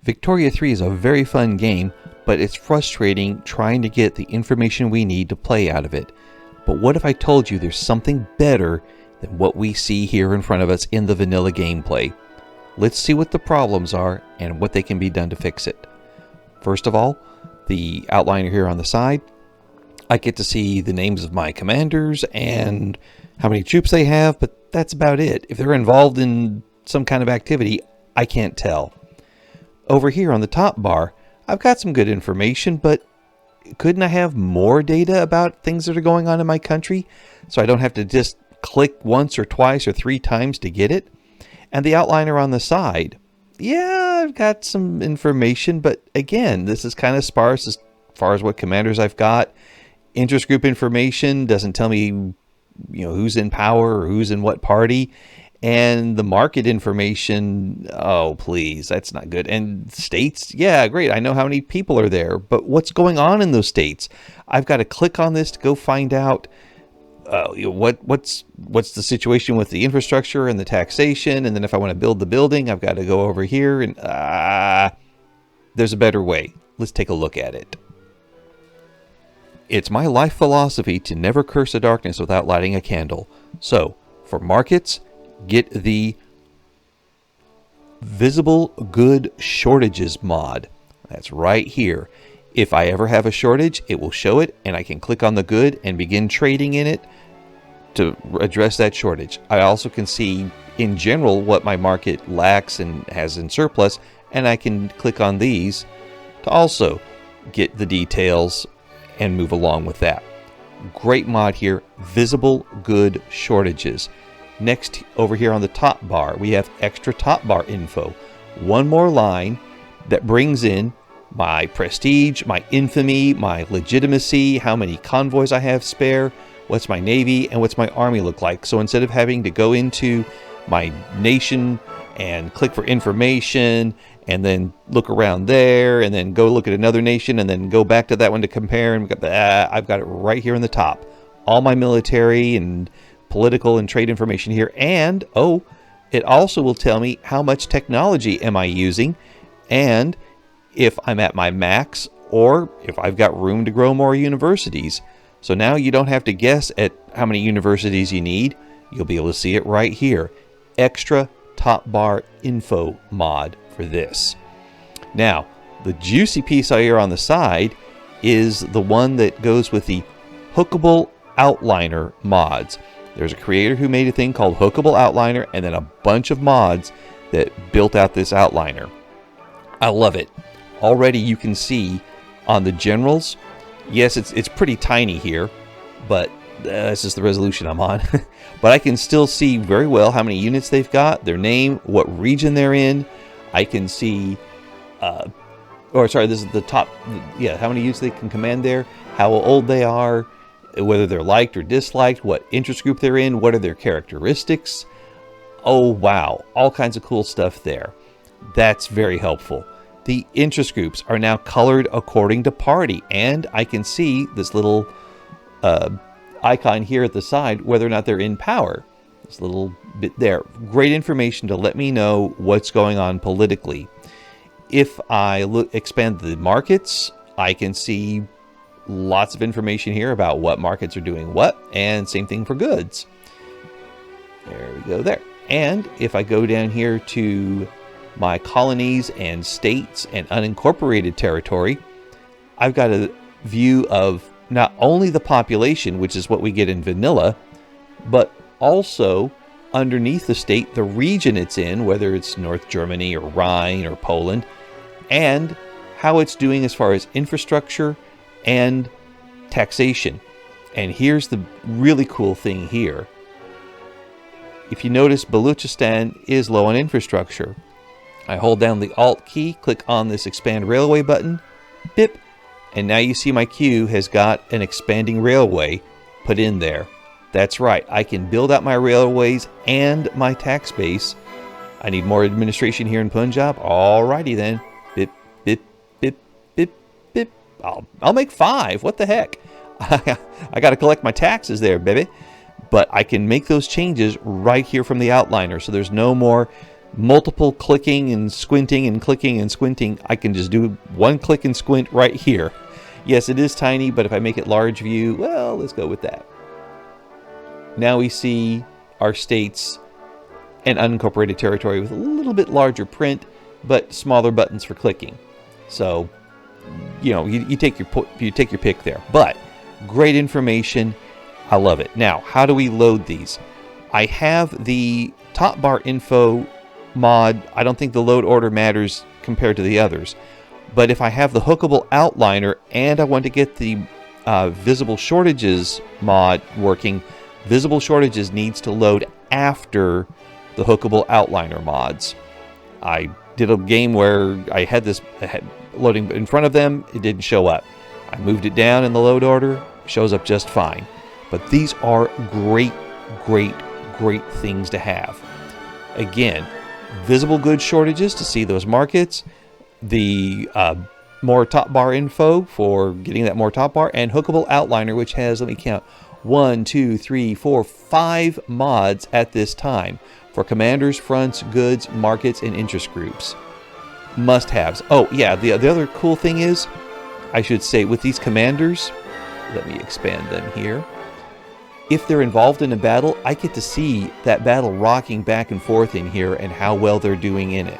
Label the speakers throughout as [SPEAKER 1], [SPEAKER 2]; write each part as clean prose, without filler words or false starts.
[SPEAKER 1] Victoria 3 is a very fun game, but it's frustrating trying to get the information we need to play out of it. But what if I told you there's something better than what we see here in front of us in the vanilla gameplay? Let's see what the problems are and what they can be done to fix it. First of all, the outliner here on the side, I get to see the names of my commanders and how many troops they have, but that's about it. If they're involved in some kind of activity, I can't tell. Over here on the top bar, I've got some good information, but couldn't I have more data about things that are going on in my country so I don't have to just click once or twice or 3 times to get it? And the outliner on the side, yeah, I've got some information, but again, this is kind of sparse as far as what commanders I've got. Interest group information doesn't tell me, who's in power or who's in what party. And the market information, oh, please, that's not good. And states, yeah, great. I know how many people are there, but what's going on in those states? I've got to click on this to go find out what's the situation with the infrastructure and the taxation. And then if I want to build the building, I've got to go over here. And there's a better way. Let's take a look at it. It's my life philosophy to never curse the darkness without lighting a candle. So, for markets, get the Visible Good Shortages mod. That's right here. If I ever have a shortage, it will show it, and I can click on the good and begin trading in it to address that shortage. I also can see, in general, what my market lacks and has in surplus, and I can click on these to also get the details and move along with that. Great mod here, Visible Good Shortages. Next, over here on the top bar, we have extra top bar info. One more line that brings in my prestige, my infamy, my legitimacy, how many convoys I have spare, what's my navy, and what's my army look like. So instead of having to go into my nation and click for information and then look around there and then go look at another nation and then go back to that one to compare, and I've got it right here in the top. All my military and political and trade information here. And it also will tell me how much technology am I using and if I'm at my max or if I've got room to grow more universities. So now you don't have to guess at how many universities you need. You'll be able to see it right here. Extra top bar info mod for this. Now, the juicy piece here on the side is the one that goes with the hookable outliner mods. There's a creator who made a thing called Hookable Outliner and then a bunch of mods that built out this outliner. I love it. Already you can see on the generals, yes, it's pretty tiny here, but this is the resolution I'm on. But I can still see very well how many units they've got, their name, what region they're in. I can see, this is the top, how many units they can command there, how old they are, whether they're liked or disliked, what interest group they're in, what are their characteristics. Oh, wow. All kinds of cool stuff there. That's very helpful. The interest groups are now colored according to party, and I can see this little icon here at the side, whether or not they're in power. This little bit there. Great information to let me know what's going on politically. If I expand the markets, I can see lots of information here about what markets are doing what, and same thing for goods. There we go there. And if I go down here to my colonies and states and unincorporated territory, I've got a view of not only the population, which is what we get in vanilla, but also underneath the state, the region it's in, whether it's North Germany or Rhine or Poland, and how it's doing as far as infrastructure and taxation. And here's the really cool thing here. If you notice, Baluchistan is low on infrastructure. I hold down the Alt key, click on this Expand Railway button, bip, and now you see my queue has got an expanding railway put in there. That's right, I can build out my railways and my tax base. I need more administration here in Punjab. Alrighty then. Bip, bip, bip, bip, bip. I'll make 5. What the heck? I got to collect my taxes there, baby. But I can make those changes right here from the outliner. So there's no more multiple clicking and squinting and clicking and squinting, I can just do one click and squint right here. Yes, it is tiny, but if I make it large view, well, let's go with that. Now we see our states and unincorporated territory with a little bit larger print, but smaller buttons for clicking. So, you take your pick there. But great information. I love it. Now, how do we load these? I have the top bar info mod. I don't think the load order matters compared to the others. But if I have the hookable outliner and I want to get the visible shortages mod working, visible shortages needs to load after the hookable outliner mods. I did a game where I had this loading in front of them. It didn't show up. I moved it down in the load order. Shows up just fine. But these are great things to have. Again, visible goods shortages to see those markets, the more top bar info for getting that more top bar, and hookable outliner, which has, let me count, 1, 2, 3, 4, 5 mods at this time for commanders, fronts, goods, markets, and interest groups. Must-haves. Oh yeah, the other cool thing is, I should say, with these commanders, let me expand them here. If they're involved in a battle, I get to see that battle rocking back and forth in here and how well they're doing in it.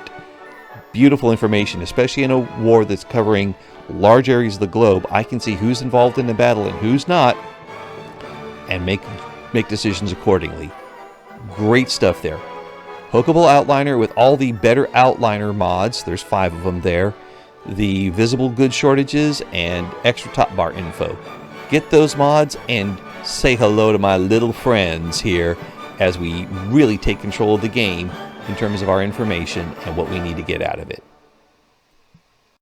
[SPEAKER 1] Beautiful information, especially in a war that's covering large areas of the globe. I can see who's involved in the battle and who's not, and make decisions accordingly. Great stuff there. Hookable outliner with all the better outliner mods. There's 5 of them there. The visible goods shortages and extra top bar info. Get those mods and say hello to my little friends here as we really take control of the game in terms of our information and what we need to get out of it.